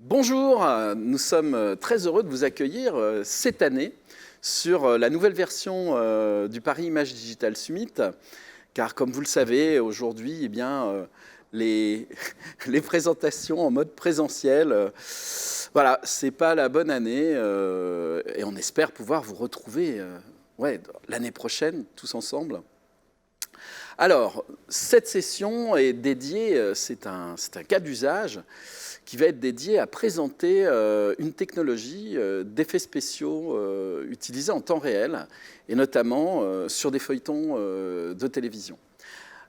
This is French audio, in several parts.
Bonjour, nous sommes très heureux de vous accueillir cette année sur la nouvelle version du Paris Image Digital Summit, car comme vous le savez, aujourd'hui, les présentations en mode présentiel, voilà, c'est pas la bonne année et on espère pouvoir vous retrouver l'année prochaine tous ensemble. Alors, cette session est dédiée, c'est un cas d'usage qui va être dédié à présenter une technologie d'effets spéciaux utilisés en temps réel, et notamment sur des feuilletons de télévision.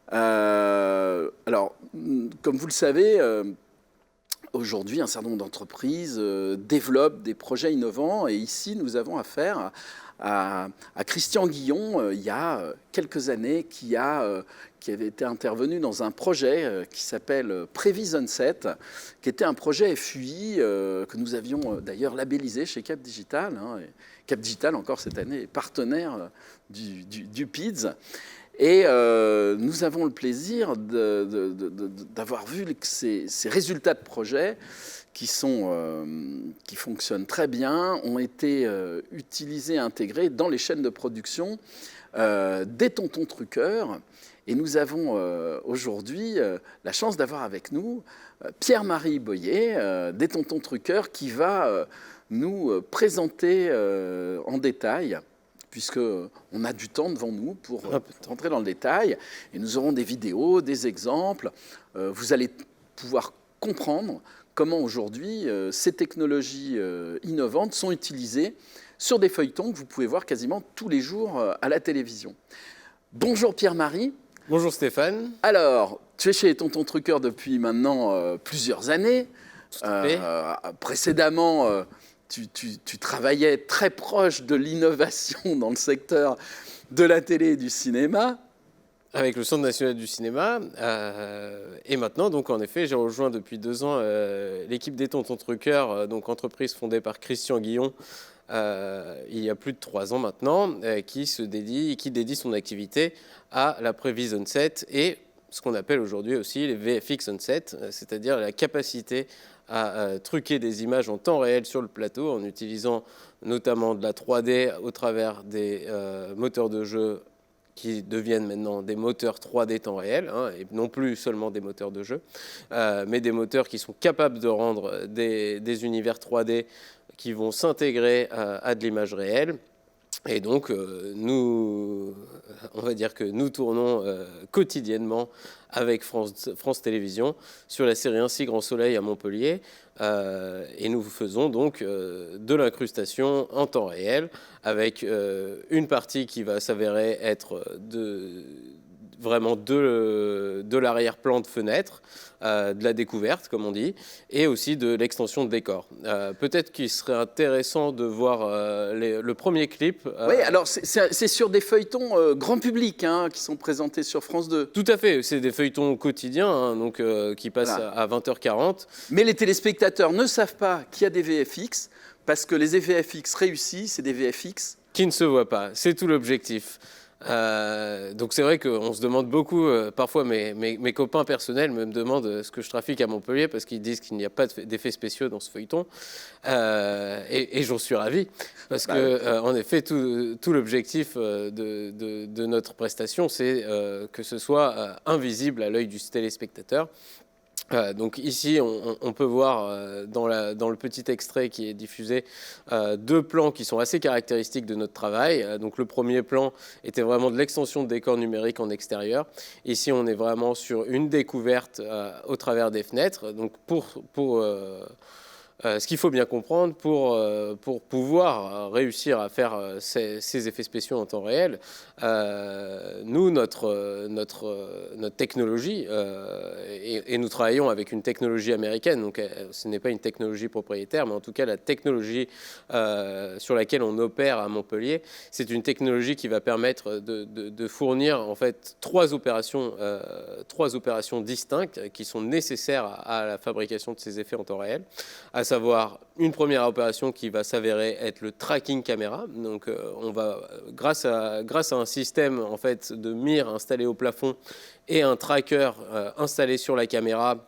Alors, comme vous le savez, aujourd'hui, un certain nombre d'entreprises développent des projets innovants, et ici, nous avons affaire à Christian Guillon, il y a quelques années, qui avait été intervenu dans un projet qui s'appelle Prevision 7, qui était un projet FUI que nous avions d'ailleurs labellisé chez Cap Digital. Cap Digital, encore cette année, est partenaire du PIDS. Et nous avons le plaisir d'avoir vu que ces résultats de projet qui fonctionnent très bien, ont été utilisés et intégrés dans les chaînes de production des tontons truqueurs. Et nous avons aujourd'hui la chance d'avoir avec nous Pierre-Marie Boyer, des tontons truqueurs, qui va nous présenter en détail, puisqu'on a du temps devant nous pour rentrer dans le détail. Et nous aurons des vidéos, des exemples. Vous allez pouvoir comprendre comment aujourd'hui ces technologies innovantes sont utilisées sur des feuilletons que vous pouvez voir quasiment tous les jours à la télévision. Bonjour Pierre-Marie. Bonjour Stéphane. Alors, tu es chez Tonton Truqueur depuis maintenant plusieurs années. Précédemment, tu travaillais très proche de l'innovation dans le secteur de la télé et du cinéma. Avec le Centre national du cinéma. Et maintenant, donc, en effet, j'ai rejoint depuis 2 ans l'équipe des Tontons Truqueurs, donc entreprise fondée par Christian Guillon il y a plus de 3 ans maintenant, qui dédie son activité à la Prevision 7 et ce qu'on appelle aujourd'hui aussi les VFX on set, c'est-à-dire la capacité à truquer des images en temps réel sur le plateau en utilisant notamment de la 3D au travers des moteurs de jeu qui deviennent maintenant des moteurs 3D temps réel, et non plus seulement des moteurs de jeu, mais des moteurs qui sont capables de rendre des univers 3D qui vont s'intégrer à de l'image réelle. Et donc, on va dire que nous tournons quotidiennement avec France Télévisions sur la série Ainsi Grand Soleil à Montpellier. Et nous faisons donc de l'incrustation en temps réel avec une partie qui va s'avérer être vraiment de l'arrière-plan de fenêtre, de la découverte, comme on dit, et aussi de l'extension de décor. Peut-être qu'il serait intéressant de voir le premier clip. Oui, alors c'est sur des feuilletons grand public qui sont présentés sur France 2. Tout à fait, c'est des feuilletons quotidiens donc, qui passent à 20h40. Mais les téléspectateurs ne savent pas qu'il y a des VFX, parce que les VFX réussis, c'est des VFX qui ne se voient pas, c'est tout l'objectif. Donc c'est vrai qu'on se demande beaucoup, parfois mes copains personnels me demandent ce que je trafique à Montpellier parce qu'ils disent qu'il n'y a pas d'effets spéciaux dans ce feuilleton, et j'en suis ravi parce que en effet tout l'objectif de notre prestation c'est que ce soit invisible à l'œil du téléspectateur. Donc ici, on peut voir dans le petit extrait qui est diffusé 2 plans qui sont assez caractéristiques de notre travail. Donc le premier plan était vraiment de l'extension de décor numérique en extérieur. Ici, on est vraiment sur une découverte au travers des fenêtres. Donc ce qu'il faut bien comprendre pour pouvoir réussir à faire ces effets spéciaux en temps réel, nous, notre technologie, et nous travaillons avec une technologie américaine, donc ce n'est pas une technologie propriétaire, mais en tout cas la technologie sur laquelle on opère à Montpellier, c'est une technologie qui va permettre de fournir en fait 3 opérations distinctes qui sont nécessaires à la fabrication de ces effets en temps réel, à savoir une première opération qui va s'avérer être le tracking caméra. Donc on va, grâce à un système en fait de mire installé au plafond et un tracker installé sur la caméra,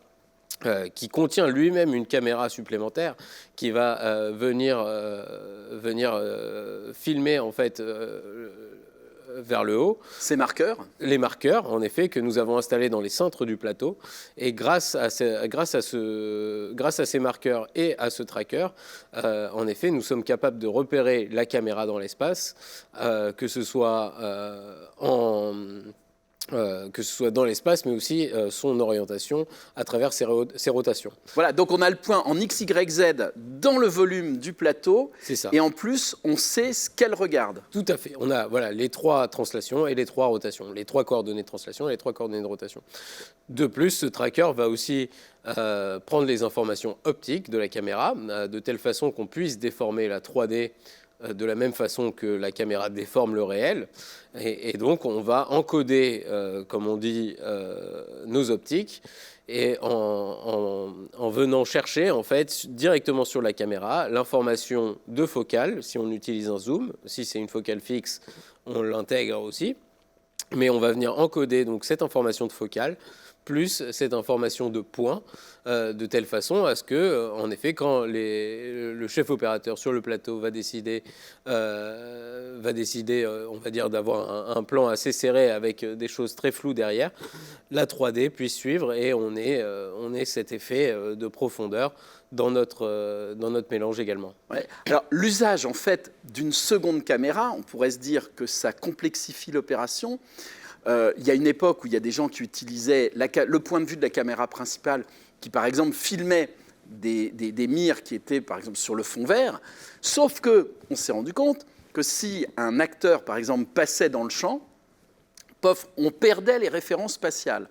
qui contient lui-même une caméra supplémentaire qui va venir filmer en fait vers le haut. Ces marqueurs? Les marqueurs, en effet, que nous avons installés dans les cintres du plateau. Et grâce à ces marqueurs et à ce tracker, en effet, nous sommes capables de repérer la caméra dans l'espace, que ce soit dans l'espace, mais aussi son orientation à travers ses rotations. Voilà, donc on a le point en X, Y, Z dans le volume du plateau. C'est ça. Et en plus, on sait ce qu'elle regarde. Tout à fait. On a les 3 translations et les 3 rotations, les 3 coordonnées de translation et les 3 coordonnées de rotation. De plus, ce tracker va aussi prendre les informations optiques de la caméra, de telle façon qu'on puisse déformer la 3D de la même façon que la caméra déforme le réel. Et donc, on va encoder, comme on dit, nos optiques, et en venant chercher, en fait, directement sur la caméra, l'information de focale, si on utilise un zoom. Si c'est une focale fixe, on l'intègre aussi. Mais on va venir encoder donc, cette information de focale, plus cette information de point, de telle façon à ce que, en effet, quand le chef opérateur sur le plateau va décider, on va dire, d'avoir un plan assez serré avec des choses très floues derrière, la 3D puisse suivre et on ait cet effet de profondeur dans notre mélange également. Ouais. Alors, l'usage, en fait, d'une seconde caméra, on pourrait se dire que ça complexifie l'opération. Il y a une époque où il y a des gens qui utilisaient le point de vue de la caméra principale qui, par exemple, filmait des mires qui étaient, par exemple, sur le fond vert. Sauf qu'on s'est rendu compte que si un acteur, par exemple, passait dans le champ, on perdait les références spatiales.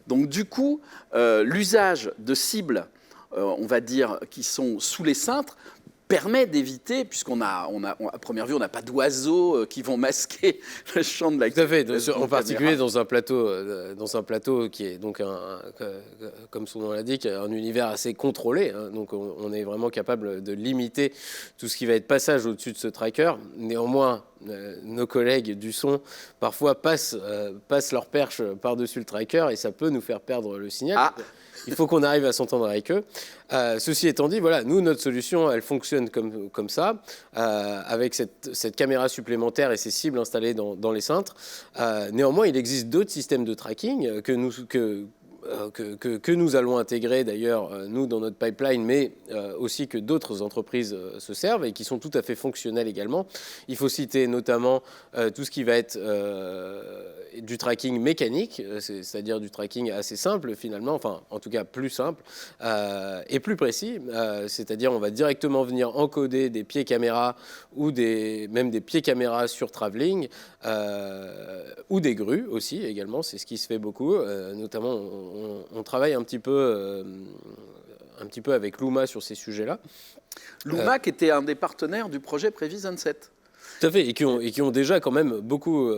Donc, du coup, l'usage de cibles, on va dire, qui sont sous les cintres, permet d'éviter, puisqu'on à première vue, on n'a pas d'oiseaux qui vont masquer le champ de la caméra. Tout à fait, en particulier dans un plateau qui est donc, comme son nom l'indique, un univers assez contrôlé. Hein, donc on est vraiment capable de limiter tout ce qui va être passage au-dessus de ce tracker. Néanmoins, nos collègues du son, parfois, passent leur perche par-dessus le tracker et ça peut nous faire perdre le signal. Ah. Il faut qu'on arrive à s'entendre avec eux. Ceci étant dit, voilà, nous, notre solution, elle fonctionne comme ça, avec cette caméra supplémentaire et ces cibles installées dans les cintres. Néanmoins, il existe d'autres systèmes de tracking que nous allons intégrer d'ailleurs, nous, dans notre pipeline, mais aussi que d'autres entreprises se servent et qui sont tout à fait fonctionnelles également. Il faut citer notamment tout ce qui va être du tracking mécanique, c'est-à-dire du tracking assez simple finalement, enfin en tout cas plus simple et plus précis, c'est-à-dire on va directement venir encoder des pieds caméra ou même des pieds caméra sur travelling ou des grues aussi également, c'est ce qui se fait beaucoup, notamment on travaille un petit peu avec Luma sur ces sujets-là. Luma qui était un des partenaires du projet Prevision 7. Tout à fait, et qui ont déjà quand même beaucoup,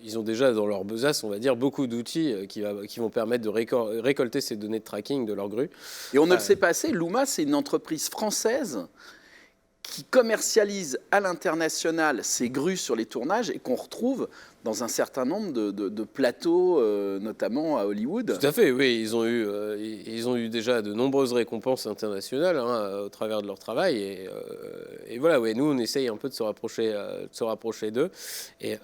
ils ont déjà dans leur besace, on va dire, beaucoup d'outils qui vont permettre de récolter ces données de tracking de leur grue. Et on ne le sait pas assez, Luma, c'est une entreprise française qui commercialise à l'international ces grues sur les tournages et qu'on retrouve dans un certain nombre de plateaux, notamment à Hollywood. Tout à fait, oui. Ils ont eu déjà de nombreuses récompenses internationales au travers de leur travail. Et voilà, ouais, nous, on essaye un peu de se rapprocher d'eux. Et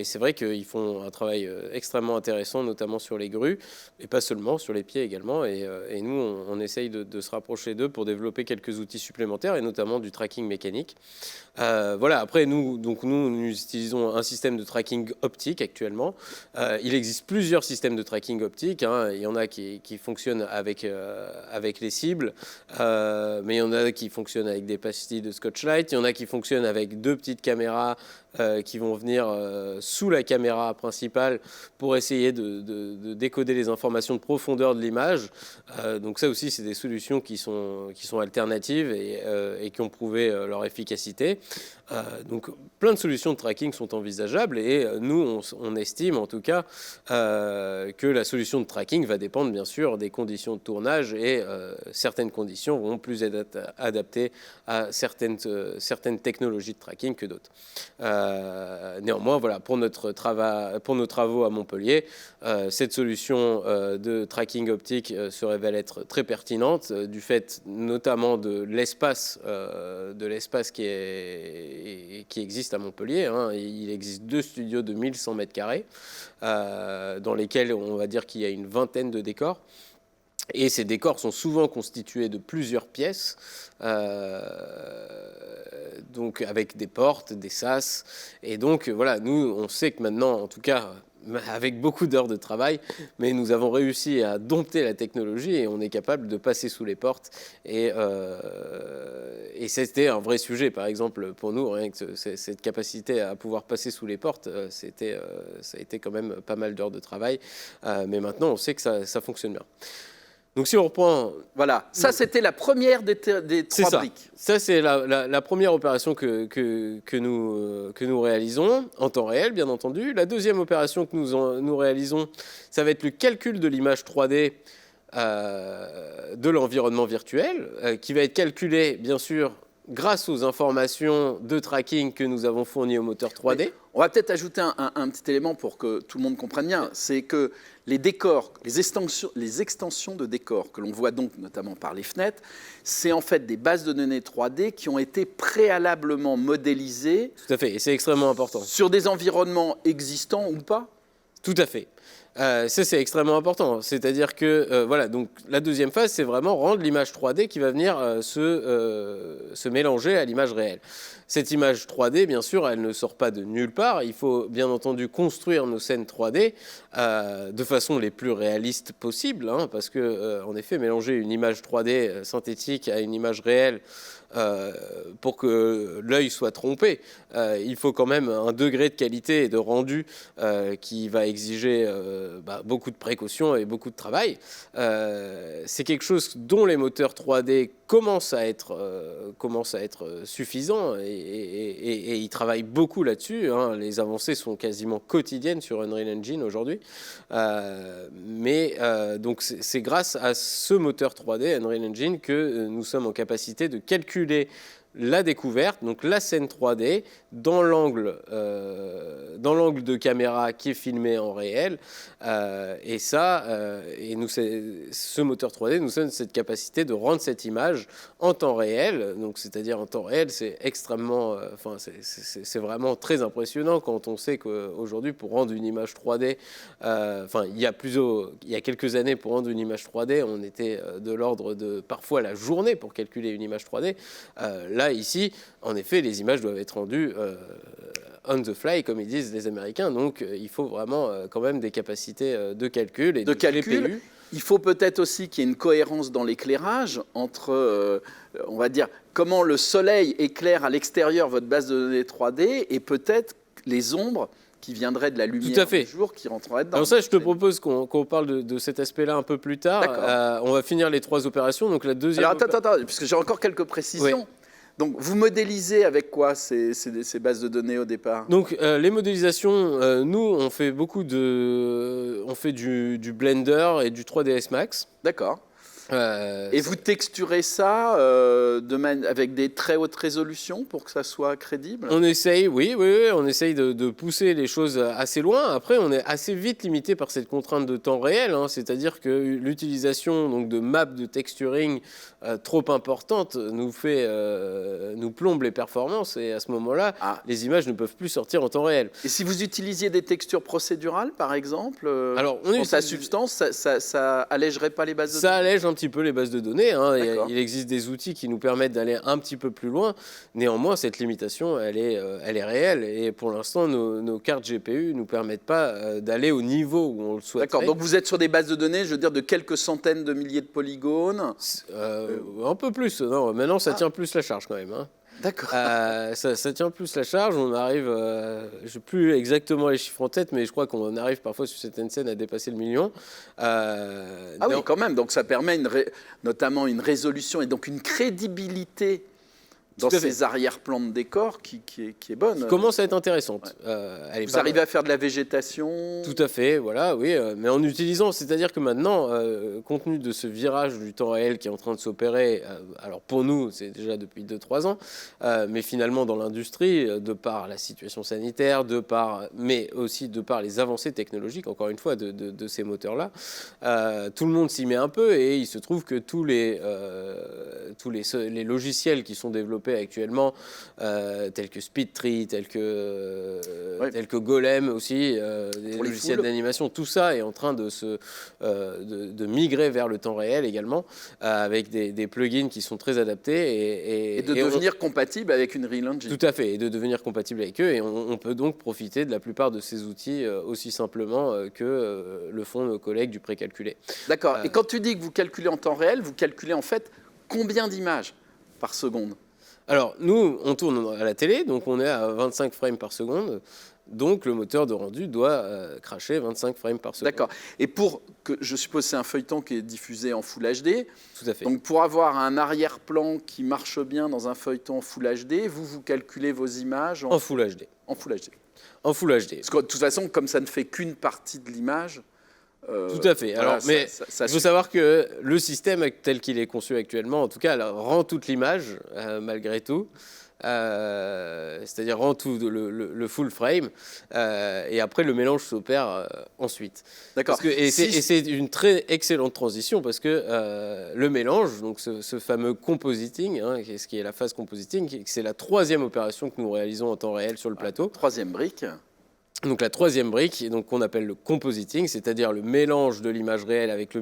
c'est vrai qu'ils font un travail extrêmement intéressant, notamment sur les grues, et pas seulement, sur les pieds également. Et nous, on essaye de se rapprocher d'eux pour développer quelques outils supplémentaires, et notamment du tracking mécanique. Voilà, après, nous utilisons un système de tracking optique actuellement. Il existe plusieurs systèmes de tracking optique. Hein. Il y en a qui fonctionnent avec les cibles, mais il y en a qui fonctionnent avec des pastilles de Scotch-Light. Il y en a qui fonctionnent avec 2 petites caméras qui vont venir sous la caméra principale pour essayer de décoder les informations de profondeur de l'image. Donc ça aussi, c'est des solutions qui sont alternatives et qui ont prouvé leur efficacité. Donc plein de solutions de tracking sont envisageables et nous, nous, on estime en tout cas que la solution de tracking va dépendre bien sûr des conditions de tournage et certaines conditions vont plus être adaptées à certaines technologies de tracking que d'autres. Néanmoins, voilà, pour nos travaux à Montpellier, cette solution de tracking optique se révèle être très pertinente du fait notamment de l'espace qui existe à Montpellier. Hein. Il existe 2 studios de 1100 mètres carrés dans lesquels on va dire qu'il y a une vingtaine de décors. Et ces décors sont souvent constitués de plusieurs pièces, donc avec des portes, des sas. Et donc voilà, nous, on sait que maintenant, en tout cas, avec beaucoup d'heures de travail, mais nous avons réussi à dompter la technologie et on est capable de passer sous les portes. Et c'était un vrai sujet, par exemple, pour nous, rien que cette capacité à pouvoir passer sous les portes, ça a été quand même pas mal d'heures de travail. Mais maintenant, on sait que ça fonctionne bien. Donc si on reprend... Voilà, ça c'était la première des 3 briques. Ça c'est la première opération que nous réalisons, en temps réel bien entendu. La deuxième opération que nous réalisons, ça va être le calcul de l'image 3D de l'environnement virtuel, qui va être calculé bien sûr grâce aux informations de tracking que nous avons fournies au moteur 3D. Oui. On va peut-être ajouter un petit élément pour que tout le monde comprenne bien. C'est que les décors, les extensions de décors que l'on voit donc notamment par les fenêtres, c'est en fait des bases de données 3D qui ont été préalablement modélisées. Tout à fait, et c'est extrêmement important. Sur des environnements existants ou pas ? Tout à fait. Ça, c'est extrêmement important. C'est-à-dire que voilà, donc, la deuxième phase, c'est vraiment rendre l'image 3D qui va venir se mélanger à l'image réelle. Cette image 3D, bien sûr, elle ne sort pas de nulle part. Il faut bien entendu construire nos scènes 3D de façon les plus réalistes possible, hein, parce que, en effet, mélanger une image 3D synthétique à une image réelle, pour que l'œil soit trompé, il faut quand même un degré de qualité et de rendu qui va exiger beaucoup de précautions et beaucoup de travail. C'est quelque chose dont les moteurs 3D commencent à être suffisants et ils travaillent beaucoup là-dessus. Hein. Les avancées sont quasiment quotidiennes sur Unreal Engine aujourd'hui. Donc c'est grâce à ce moteur 3D, Unreal Engine, que nous sommes en capacité de calculer la découverte, donc la scène 3D, dans l'angle de caméra qui est filmé en réel. Et ce moteur 3D nous donne cette capacité de rendre cette image en temps réel. Donc, c'est-à-dire en temps réel, c'est extrêmement, c'est vraiment très impressionnant quand on sait qu'aujourd'hui, pour rendre une image 3D, il y a quelques années, pour rendre une image 3D, on était de l'ordre de parfois la journée pour calculer une image 3D. Là, ici, en effet, les images doivent être rendues on the fly, comme ils disent les Américains. Donc, il faut vraiment quand même des capacités de calcul et de GPU. Il faut peut-être aussi qu'il y ait une cohérence dans l'éclairage entre, on va dire, comment le soleil éclaire à l'extérieur votre base de données 3D et peut-être les ombres qui viendraient de la lumière du jour qui rentreraient dedans. Alors ça, je te propose qu'on parle de cet aspect-là un peu plus tard. On va finir les 3 opérations. Donc la deuxième. Alors attends, puisque j'ai encore quelques précisions. Oui. Donc, vous modélisez avec quoi ces bases de données au départ ? Donc, les modélisations, nous, on fait du Blender et du 3ds Max. D'accord. Et vous texturez ça avec des très hautes résolutions pour que ça soit crédible ? On essaye, oui, on essaye de pousser les choses assez loin. Après, on est assez vite limité par cette contrainte de temps réel, hein, c'est-à-dire que l'utilisation donc, de maps de texturing trop importantes nous plombe les performances et à ce moment-là, les images ne peuvent plus sortir en temps réel. Et si vous utilisiez des textures procédurales, par exemple, pour sa substance, ça allégerait pas les bases de données ? Ça allège un petit peu les bases de données. Hein. Il existe des outils qui nous permettent d'aller un petit peu plus loin. Néanmoins, cette limitation, elle est réelle. Et pour l'instant, nos cartes GPU ne nous permettent pas d'aller au niveau où on le souhaite. D'accord. Donc vous êtes sur des bases de données, je veux dire, de quelques centaines de milliers de polygones. Un peu plus. Non, maintenant, ça tient plus la charge quand même. Hein. D'accord. Ça tient plus la charge. On arrive, je n'ai plus exactement les chiffres en tête, mais je crois qu'on arrive parfois sur certaines scènes à dépasser le million. Oui, quand même. Donc ça permet notamment une résolution et donc une crédibilité dans ces arrière-plans de décor qui est bonne. Qui commence à être intéressante. Ouais. Vous arrivez à faire de la végétation? Tout à fait, voilà, oui, mais en utilisant, c'est-à-dire que maintenant, compte tenu de ce virage du temps réel qui est en train de s'opérer, alors pour nous, c'est déjà depuis 2-3 ans, mais finalement dans l'industrie, de par la situation sanitaire, mais aussi de par les avancées technologiques, encore une fois, de ces moteurs-là, tout le monde s'y met un peu et il se trouve que tous les logiciels qui sont développés actuellement, tels que SpeedTree, tels que Golem aussi, des logiciels d'animation, tout ça est en train de migrer vers le temps réel également, avec des plugins qui sont très adaptés. Et de devenir compatible avec une Real Engine. Tout à fait, et de devenir compatible avec eux. Et on peut donc profiter de la plupart de ces outils aussi simplement que le font nos collègues du précalculé. D'accord. Et quand tu dis que vous calculez en temps réel, vous calculez en fait combien d'images par seconde? Alors, nous, on tourne à la télé, donc on est à 25 frames par seconde. Donc, le moteur de rendu doit cracher 25 frames par seconde. D'accord. Et je suppose c'est un feuilleton qui est diffusé en Full HD. Tout à fait. Donc, pour avoir un arrière-plan qui marche bien dans un feuilleton en Full HD, vous calculez vos images en Full HD. En Full HD. En Full HD. Parce que de toute façon, comme ça ne fait qu'une partie de l'image... tout à fait. Alors, mais il faut savoir que le système tel qu'il est conçu actuellement, en tout cas, rend toute l'image, malgré tout. C'est-à-dire rend tout le full frame, et après le mélange s'opère ensuite. D'accord. Et c'est une très excellente transition parce que le mélange, donc ce fameux compositing, ce qui est la phase compositing, c'est la troisième opération que nous réalisons en temps réel sur le plateau. Troisième brique. Donc la troisième brique, donc qu'on appelle le compositing, c'est-à-dire le mélange de l'image réelle avec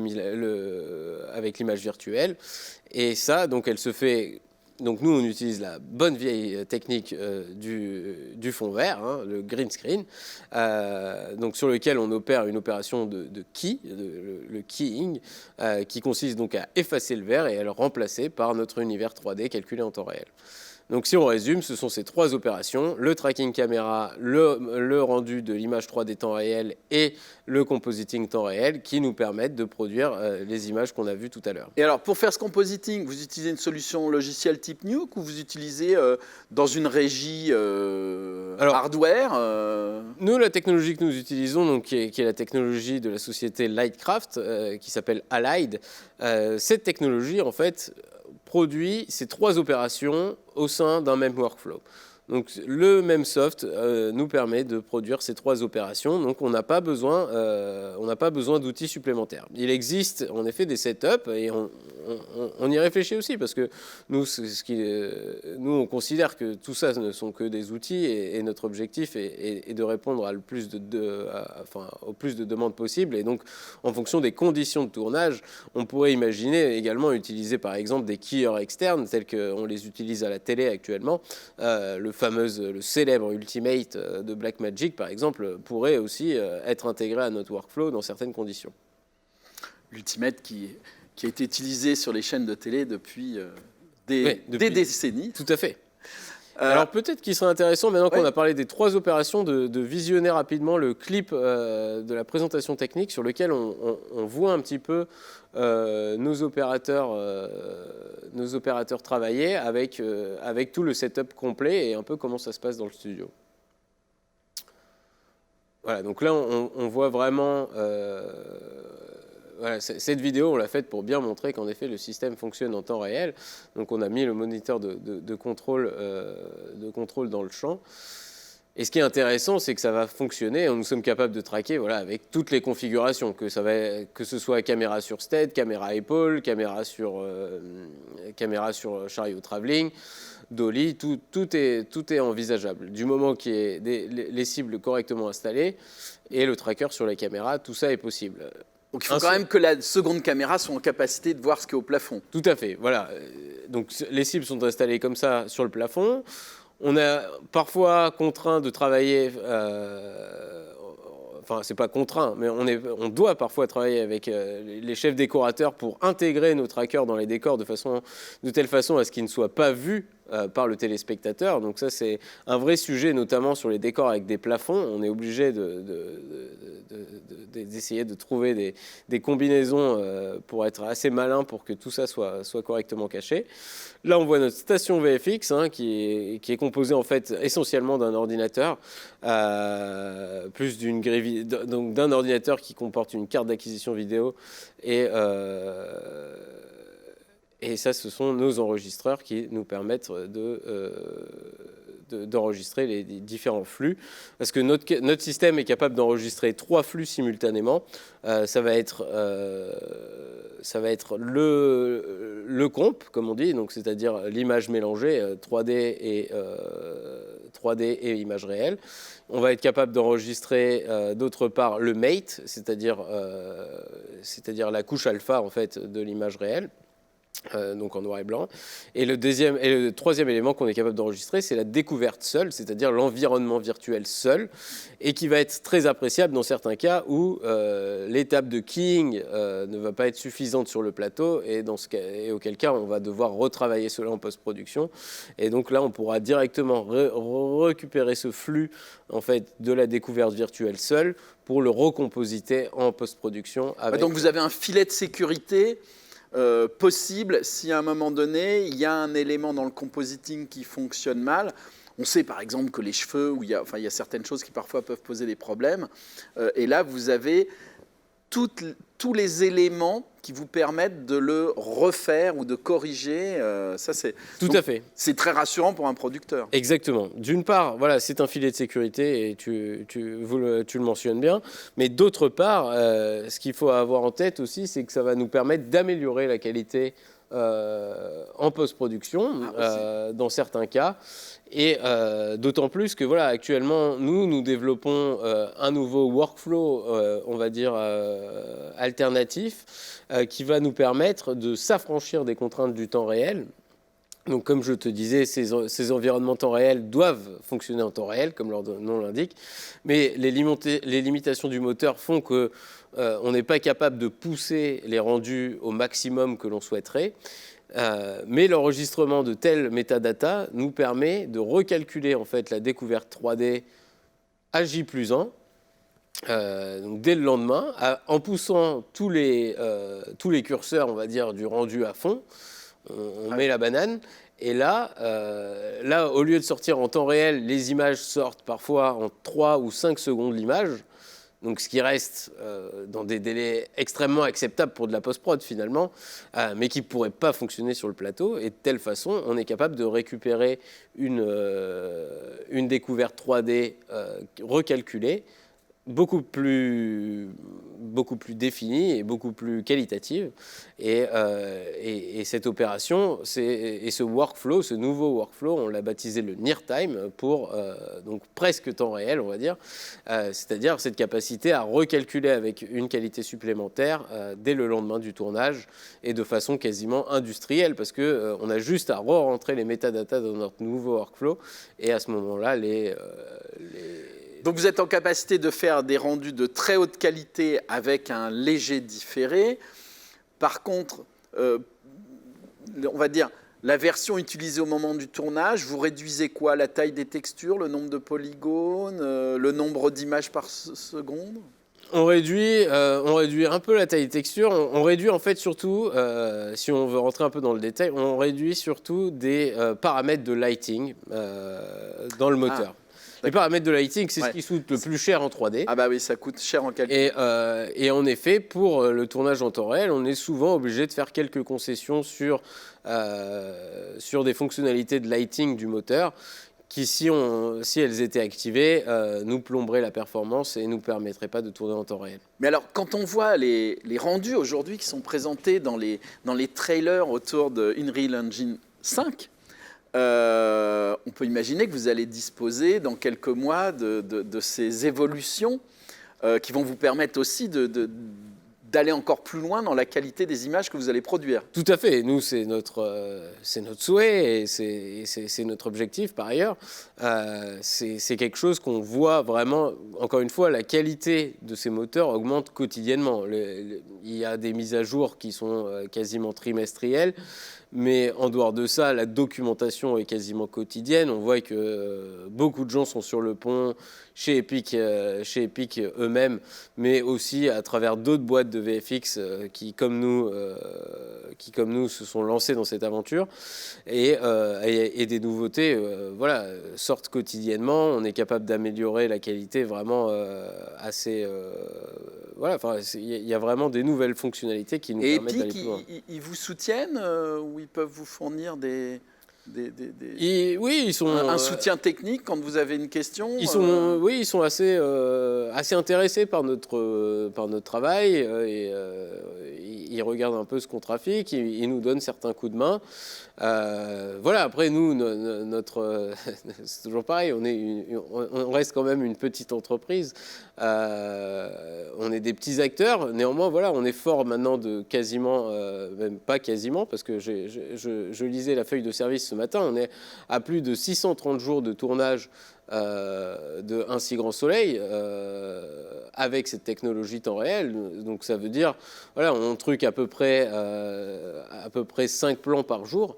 l'image virtuelle. Et ça, donc elle se fait. Donc nous, on utilise la bonne vieille technique du fond vert, le green screen, donc sur lequel on opère une opération de key, le keying, qui consiste donc à effacer le vert et à le remplacer par notre univers 3D calculé en temps réel. Donc si on résume, ce sont ces trois opérations, le tracking caméra, le rendu de l'image 3D temps réel et le compositing temps réel qui nous permettent de produire les images qu'on a vues tout à l'heure. Et alors pour faire ce compositing, vous utilisez une solution logicielle type Nuke ou vous utilisez dans une régie hardware Nous, la technologie que nous utilisons, donc, qui est la technologie de la société Lightcraft, qui s'appelle Allied, cette technologie en fait produit ces trois opérations au sein d'un même workflow. Donc le même soft nous permet de produire ces trois opérations, donc on n'a pas besoin d'outils supplémentaires. Il existe en effet des setups et on y réfléchit aussi parce que nous, on considère que tout ça ne sont que des outils et notre objectif est de répondre à au plus de demandes possibles. Et donc en fonction des conditions de tournage, on pourrait imaginer également utiliser par exemple des keyers externes tels qu'on les utilise à la télé actuellement. Le célèbre Ultimate de Blackmagic, par exemple, pourrait aussi être intégré à notre workflow dans certaines conditions. L'Ultimate qui a été utilisé sur les chaînes de télé depuis des décennies. Tout à fait. Alors peut-être qu'il serait intéressant, maintenant qu'on a parlé des trois opérations, de visionner rapidement le clip de la présentation technique sur lequel on voit un petit peu nos opérateurs travailler avec tout le setup complet et un peu comment ça se passe dans le studio. Voilà, donc là on voit vraiment... Voilà, cette vidéo, on l'a faite pour bien montrer qu'en effet, le système fonctionne en temps réel. Donc, on a mis le moniteur de contrôle dans le champ. Et ce qui est intéressant, c'est que ça va fonctionner. Nous sommes capables de traquer avec toutes les configurations, que ce soit caméra sur stead, caméra épaule, caméra sur chariot travelling, dolly, tout est envisageable. Du moment qu'il y ait les cibles correctement installées et le tracker sur la caméra, tout ça est possible. Donc il faut quand même que la seconde caméra soit en capacité de voir ce qui est au plafond. Tout à fait, voilà. Donc les cibles sont installées comme ça sur le plafond. On est parfois contraint de travailler, enfin c'est pas contraint, mais on doit parfois travailler avec les chefs décorateurs pour intégrer nos trackers dans les décors de telle façon à ce qu'ils ne soient pas vus par le téléspectateur. Donc ça, c'est un vrai sujet, notamment sur les décors avec des plafonds. On est obligé d'essayer de trouver des combinaisons pour être assez malin pour que tout ça soit correctement caché. Là, on voit notre station VFX qui est composée en fait essentiellement d'un ordinateur, plus d'une grille, donc d'un ordinateur qui comporte une carte d'acquisition vidéo et ça, ce sont nos enregistreurs qui nous permettent d'enregistrer les différents flux. Parce que notre système est capable d'enregistrer 3 flux simultanément. Ça va être le comp, comme on dit, donc c'est-à-dire l'image mélangée, 3D et image réelle. On va être capable d'enregistrer d'autre part le mate, c'est-à-dire la couche alpha en fait, de l'image réelle. Donc en noir et blanc. Et le troisième élément qu'on est capable d'enregistrer, c'est la découverte seule, c'est-à-dire l'environnement virtuel seul, et qui va être très appréciable dans certains cas où l'étape de keying ne va pas être suffisante sur le plateau, et auquel cas on va devoir retravailler cela en post-production. Et donc là, on pourra directement récupérer ce flux en fait, de la découverte virtuelle seule pour le recompositer en post-production. Donc vous avez un filet de sécurité possible si à un moment donné il y a un élément dans le compositing qui fonctionne mal. On sait par exemple que les cheveux, il y a certaines choses qui parfois peuvent poser des problèmes, et là vous avez tous les éléments qui vous permettent de le refaire ou de corriger. Ça, Tout à fait. C'est très rassurant pour un producteur. Exactement. D'une part, voilà, c'est un filet de sécurité et tu le mentionnes bien. Mais d'autre part, ce qu'il faut avoir en tête aussi, c'est que ça va nous permettre d'améliorer la qualité en post-production, dans certains cas. Et d'autant plus que voilà, actuellement, nous développons un nouveau workflow, on va dire, alternatif, qui va nous permettre de s'affranchir des contraintes du temps réel. Donc, comme je te disais, ces environnements temps réel doivent fonctionner en temps réel, comme leur nom l'indique, mais les limitations du moteur font que on n'est pas capable de pousser les rendus au maximum que l'on souhaiterait. Mais l'enregistrement de tels métadatas nous permet de recalculer en fait la découverte 3D à J+1, donc dès le lendemain, en poussant tous les curseurs, on va dire, du rendu à fond. On met la banane. Et là, au lieu de sortir en temps réel, les images sortent parfois en 3 ou 5 secondes l'image. Donc, ce qui reste dans des délais extrêmement acceptables pour de la post-prod finalement, mais qui ne pourrait pas fonctionner sur le plateau. Et de telle façon, on est capable de récupérer une découverte 3D recalculée, beaucoup plus définie et beaucoup plus qualitative. Et cette opération, ce workflow, ce nouveau workflow, on l'a baptisé le near time pour donc presque temps réel, on va dire. C'est-à-dire cette capacité à recalculer avec une qualité supplémentaire dès le lendemain du tournage et de façon quasiment industrielle parce que on a juste à re-rentrer les métadatas dans notre nouveau workflow et à ce moment-là, Donc vous êtes en capacité de faire des rendus de très haute qualité avec un léger différé. Par contre, on va dire, la version utilisée au moment du tournage, vous réduisez quoi? La taille des textures, le nombre de polygones, le nombre d'images par seconde? On réduit un peu la taille des textures. On réduit en fait surtout, si on veut rentrer un peu dans le détail, on réduit surtout des paramètres de lighting dans le moteur. Les paramètres de lighting, c'est ce qui coûte le plus cher en 3D. Ah bah oui, ça coûte cher en calcul. Et en effet, pour le tournage en temps réel, on est souvent obligé de faire quelques concessions sur des fonctionnalités de lighting du moteur qui, si elles étaient activées, nous plomberaient la performance et ne nous permettraient pas de tourner en temps réel. Mais alors, quand on voit les rendus aujourd'hui qui sont présentés dans les trailers autour de Unreal Engine 5, on peut imaginer que vous allez disposer dans quelques mois de ces évolutions qui vont vous permettre aussi d'aller encore plus loin dans la qualité des images que vous allez produire. Tout à fait. Nous, c'est notre souhait et c'est notre objectif par ailleurs. C'est quelque chose qu'on voit vraiment, encore une fois, la qualité de ces moteurs augmente quotidiennement. Il y a des mises à jour qui sont quasiment trimestrielles. Mais en dehors de ça, la documentation est quasiment quotidienne. On voit que beaucoup de gens sont sur le pont chez Epic eux-mêmes, mais aussi à travers d'autres boîtes de VFX qui, comme nous, se sont lancés dans cette aventure. Et des nouveautés sortent quotidiennement. On est capable d'améliorer la qualité vraiment assez... il y a vraiment des nouvelles fonctionnalités qui nous permettent d'aller plus loin. Ils vous soutiennent ou ils peuvent vous fournir oui, ils sont un soutien technique quand vous avez une question. Ils sont assez intéressés par notre travail et ils regardent un peu ce qu'on trafique, ils nous donnent certains coups de main. Après nous, c'est toujours pareil, on reste quand même une petite entreprise. On est des petits acteurs, néanmoins on est fort maintenant de quasiment, même pas quasiment, parce que je lisais la feuille de service ce matin, on est à plus de 630 jours de tournage de Un si grand soleil avec cette technologie temps réel. Donc ça veut dire, on truque à peu près 5 plans par jour.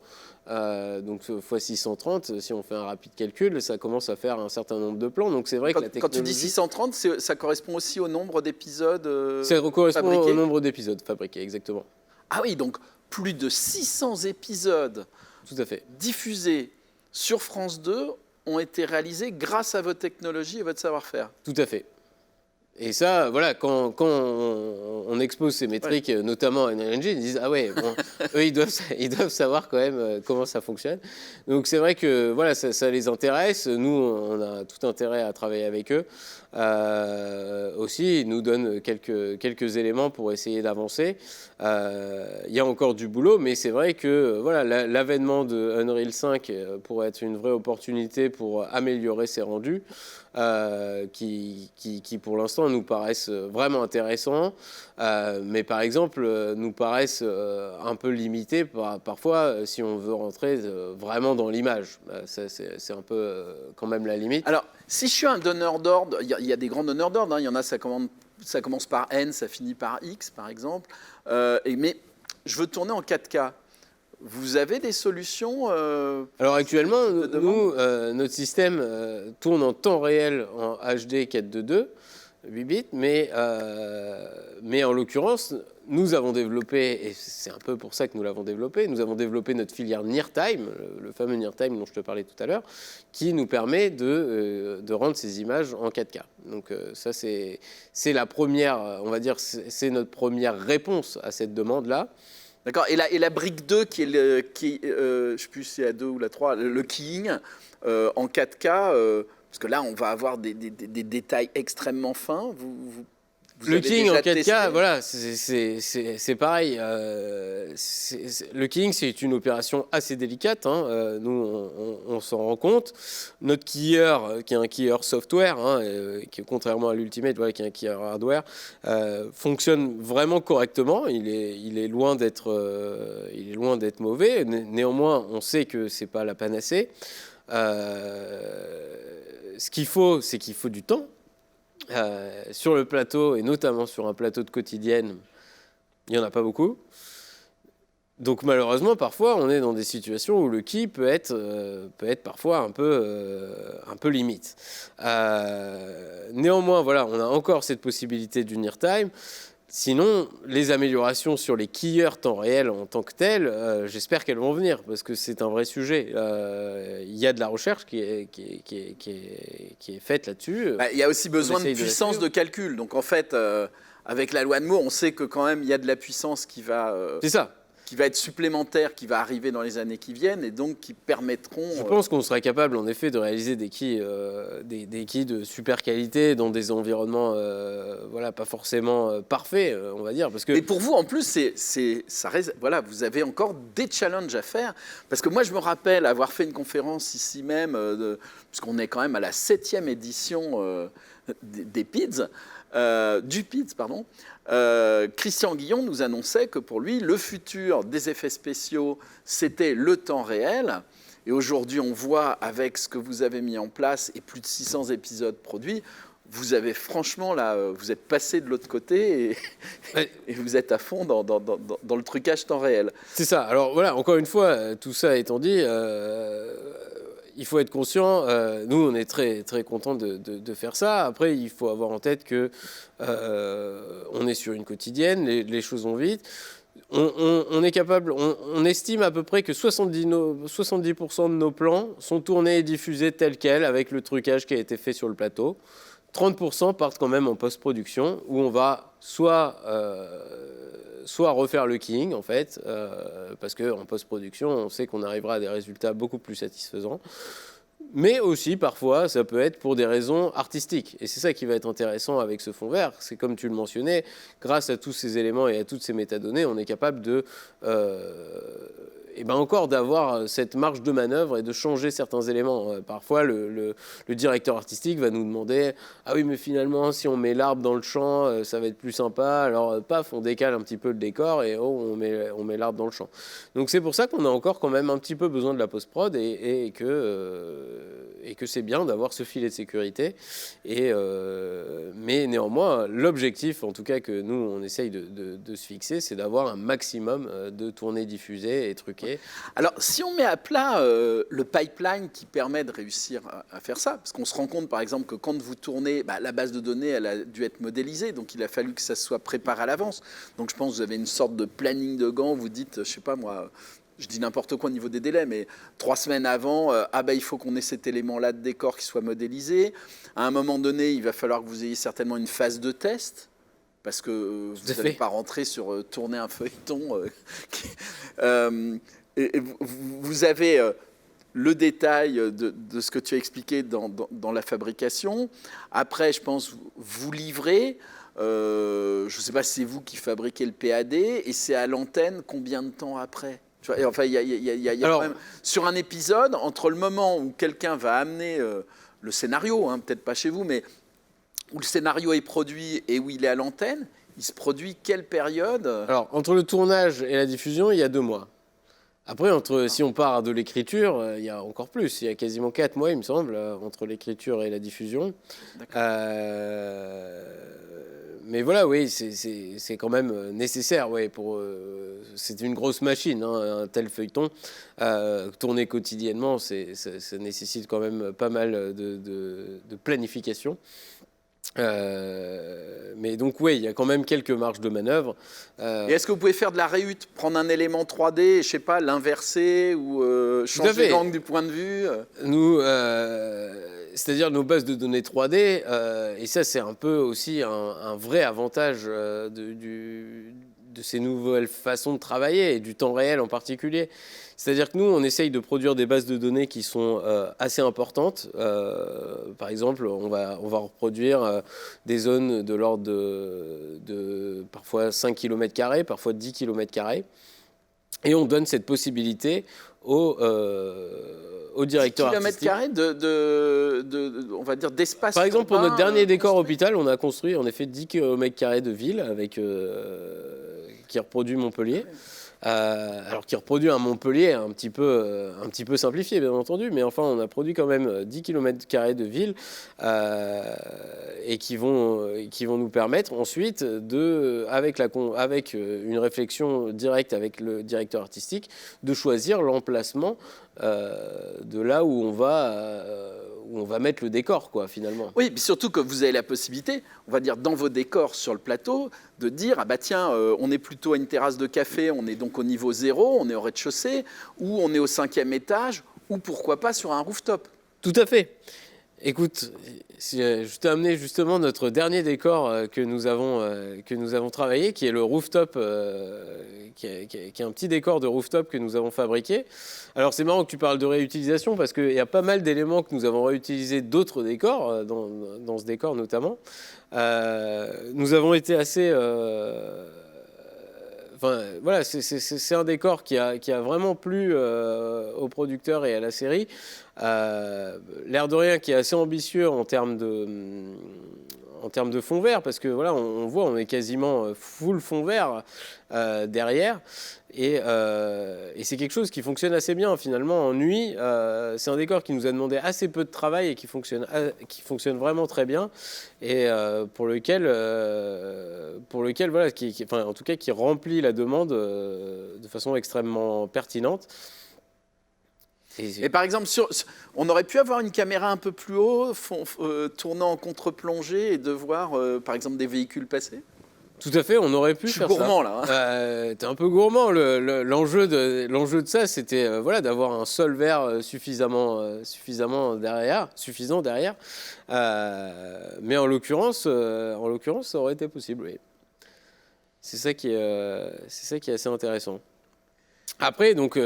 Donc fois 630, si on fait un rapide calcul, ça commence à faire un certain nombre de plans. Donc c'est vrai que la technologie... Quand tu dis 630, ça correspond aussi au nombre d'épisodes ça correspond fabriqués. Au nombre d'épisodes fabriqués, exactement. Ah oui, donc plus de 600 épisodes tout à fait diffusés sur France 2 ont été réalisés grâce à votre technologie et votre savoir-faire. Tout à fait. Et ça, quand on expose ces métriques, notamment à Unreal Engine, ils disent « Ah ouais, bon, eux, ils doivent savoir quand même comment ça fonctionne. » Donc c'est vrai que ça les intéresse. Nous, on a tout intérêt à travailler avec eux. Aussi, ils nous donnent quelques éléments pour essayer d'avancer. Il y a encore du boulot, mais c'est vrai que l'avènement de Unreal 5 pourrait être une vraie opportunité pour améliorer ses rendus. Qui pour l'instant nous paraissent vraiment intéressants, mais par exemple nous paraissent un peu limités parfois si on veut rentrer vraiment dans l'image. C'est un peu quand même la limite. Alors, si je suis un donneur d'ordre, il y a des grands donneurs d'ordre, il y en a, ça commence par N, ça finit par X, par exemple, mais je veux tourner en 4K. Vous avez des solutions Alors actuellement, nous, notre système tourne en temps réel en HD 422, 8 bits, mais en l'occurrence, nous avons développé, et c'est un peu pour ça que nous l'avons développé, nous avons développé notre filière NearTime, le fameux NearTime dont je te parlais tout à l'heure, qui nous permet de rendre ces images en 4K. Donc ça, c'est la première, on va dire, c'est notre première réponse à cette demande-là. D'accord. Et la brique 2, qui est je ne sais plus si c'est la 2 ou la 3, le keying en 4K, parce que là, on va avoir des détails extrêmement fins. Vous le keying en 4K, testé c'est pareil. Le keying, c'est une opération assez délicate. Nous, on s'en rend compte. Notre keyer, qui est un keyer software, qui, contrairement à l'Ultimate, qui est un keyer hardware, fonctionne vraiment correctement. Il est loin d'être mauvais. Néanmoins, on sait que c'est pas la panacée. Ce qu'il faut, c'est qu'il faut du temps. Sur le plateau, et notamment sur un plateau de quotidienne, il n'y en a pas beaucoup. Donc malheureusement, parfois, on est dans des situations où le key peut être parfois un peu limite. Néanmoins, on a encore cette possibilité du near time. Sinon, les améliorations sur les keyers temps réel en tant que telles, j'espère qu'elles vont venir, parce que c'est un vrai sujet. Il y a de la recherche qui est faite là-dessus. Il y a aussi besoin de puissance de calcul. Donc en fait, avec la loi de Moore, on sait que quand même, il y a de la puissance qui va... c'est ça. Qui va être supplémentaire, qui va arriver dans les années qui viennent et donc qui permettront... Je pense qu'on sera capable en effet de réaliser des keys de super qualité dans des environnements pas forcément parfaits, on va dire. Parce que... Mais pour vous, en plus, vous avez encore des challenges à faire. Parce que moi, je me rappelle avoir fait une conférence ici même, puisqu'on est quand même à la 7e édition des PIDS, du PIDS, pardon, Christian Guillon nous annonçait que pour lui, le futur des effets spéciaux, c'était le temps réel. Et aujourd'hui, on voit avec ce que vous avez mis en place et plus de 600 épisodes produits, vous avez franchement, là, vous êtes passé de l'autre côté et vous êtes à fond dans le trucage temps réel. C'est ça. Alors voilà, encore une fois, tout ça étant dit, il faut être conscient. Nous, on est très, très contents de faire ça. Après, il faut avoir en tête que on est sur une quotidienne, les choses vont vite. On est capable, on estime à peu près que 70% de nos plans sont tournés et diffusés tels quels avec le trucage qui a été fait sur le plateau. 30% partent quand même en post-production où on va soit refaire le king en fait, parce qu'en post-production on sait qu'on arrivera à des résultats beaucoup plus satisfaisants. Mais aussi, parfois, ça peut être pour des raisons artistiques. Et c'est ça qui va être intéressant avec ce fond vert. C'est comme tu le mentionnais, grâce à tous ces éléments et à toutes ces métadonnées, on est capable de... encore d'avoir cette marge de manœuvre et de changer certains éléments. Parfois, le directeur artistique va nous demander « Ah oui, mais finalement, si on met l'arbre dans le champ, ça va être plus sympa. » Alors, paf, on décale un petit peu le décor et on met l'arbre dans le champ. Donc, c'est pour ça qu'on a encore quand même un petit peu besoin de la post-prod et que c'est bien d'avoir ce filet de sécurité. Mais néanmoins, l'objectif, en tout cas, que nous, on essaye de se fixer, c'est d'avoir un maximum de tournées diffusées et truquées. Alors, si on met à plat le pipeline qui permet de réussir à faire ça, parce qu'on se rend compte, par exemple, que quand vous tournez, la base de données, elle a dû être modélisée, donc il a fallu que ça soit préparé à l'avance. Donc, je pense que vous avez une sorte de planning de Gantt, vous dites, je sais pas moi, je dis n'importe quoi au niveau des délais, mais 3 semaines avant, il faut qu'on ait cet élément-là de décor qui soit modélisé. À un moment donné, il va falloir que vous ayez certainement une phase de test, parce que vous n'allez pas rentrer sur tourner un feuilleton. Et vous avez le détail de ce que tu as expliqué dans la fabrication. Après, je pense, vous livrez. Je ne sais pas si c'est vous qui fabriquez le PAD. Et c'est à l'antenne combien de temps après ? Enfin, il y a quand même, sur un épisode, entre le moment où quelqu'un va amener le scénario, peut-être pas chez vous, mais où le scénario est produit et où il est à l'antenne, il se produit quelle période ? Alors, entre le tournage et la diffusion, il y a 2 mois. Après, si on part de l'écriture, il y a encore plus. Il y a quasiment 4 mois, il me semble, entre l'écriture et la diffusion. Mais voilà, oui, c'est quand même nécessaire. Ouais, c'est une grosse machine, un tel feuilleton. Tourner quotidiennement, ça nécessite quand même pas mal de planification. Mais donc oui, il y a quand même quelques marges de manœuvre. Et est-ce que vous pouvez faire de la réhute, prendre un élément 3D, je sais pas, l'inverser ou changer l'angle du point de vue Nous, c'est-à-dire nos bases de données 3D, et ça c'est un peu aussi un vrai avantage de ces nouvelles façons de travailler et du temps réel en particulier. C'est-à-dire que nous, on essaye de produire des bases de données qui sont assez importantes. Par exemple, on va reproduire des zones de l'ordre de parfois 5 km², parfois 10 km². Et on donne cette possibilité au directeur artistique. 10 km² on va dire, d'espace. Par exemple, pour notre dernier décor hôpital, on a construit en effet 10 km² de ville qui reproduit Montpellier. Alors qui reproduit un Montpellier un petit peu simplifié, bien entendu, mais enfin on a produit quand même 10 km² de ville et qui vont nous permettre ensuite avec une réflexion directe avec le directeur artistique de choisir l'emplacement de là où on va mettre le décor, quoi, finalement. Oui, puis surtout que vous avez la possibilité, on va dire, dans vos décors sur le plateau, de dire, on est plutôt à une terrasse de café, on est donc au niveau 0, on est au rez-de-chaussée, ou on est au 5e étage, ou pourquoi pas sur un rooftop. Tout à fait. Écoute, je t'ai amené justement notre dernier décor que nous avons travaillé, qui est le rooftop, qui est un petit décor de rooftop que nous avons fabriqué. Alors c'est marrant que tu parles de réutilisation parce qu'il y a pas mal d'éléments que nous avons réutilisés d'autres décors, dans ce décor notamment. Nous avons été assez enfin, voilà, c'est un décor qui a vraiment plu aux producteurs et à la série. L'air de rien, qui est assez ambitieux en termes de fond vert, parce que voilà, on voit, on est quasiment full fond vert derrière. Et c'est quelque chose qui fonctionne assez bien finalement en nuit. C'est un décor qui nous a demandé assez peu de travail et qui fonctionne vraiment très bien, et pour lequel voilà, enfin, en tout cas qui remplit la demande de façon extrêmement pertinente. Et par exemple, on aurait pu avoir une caméra un peu plus haut, tournant en contre-plongée et de voir par exemple des véhicules passer. Tout à fait, on aurait pu faire ça. Je suis gourmand là. Hein. T'es un peu gourmand. L'enjeu de ça, c'était voilà, d'avoir un sol vert suffisant derrière. Mais en l'occurrence, ça aurait été possible. Oui. C'est ça qui est assez intéressant. Après, donc,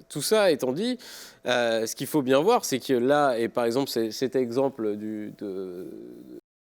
tout ça étant dit, ce qu'il faut bien voir, c'est que là, et par exemple, cet exemple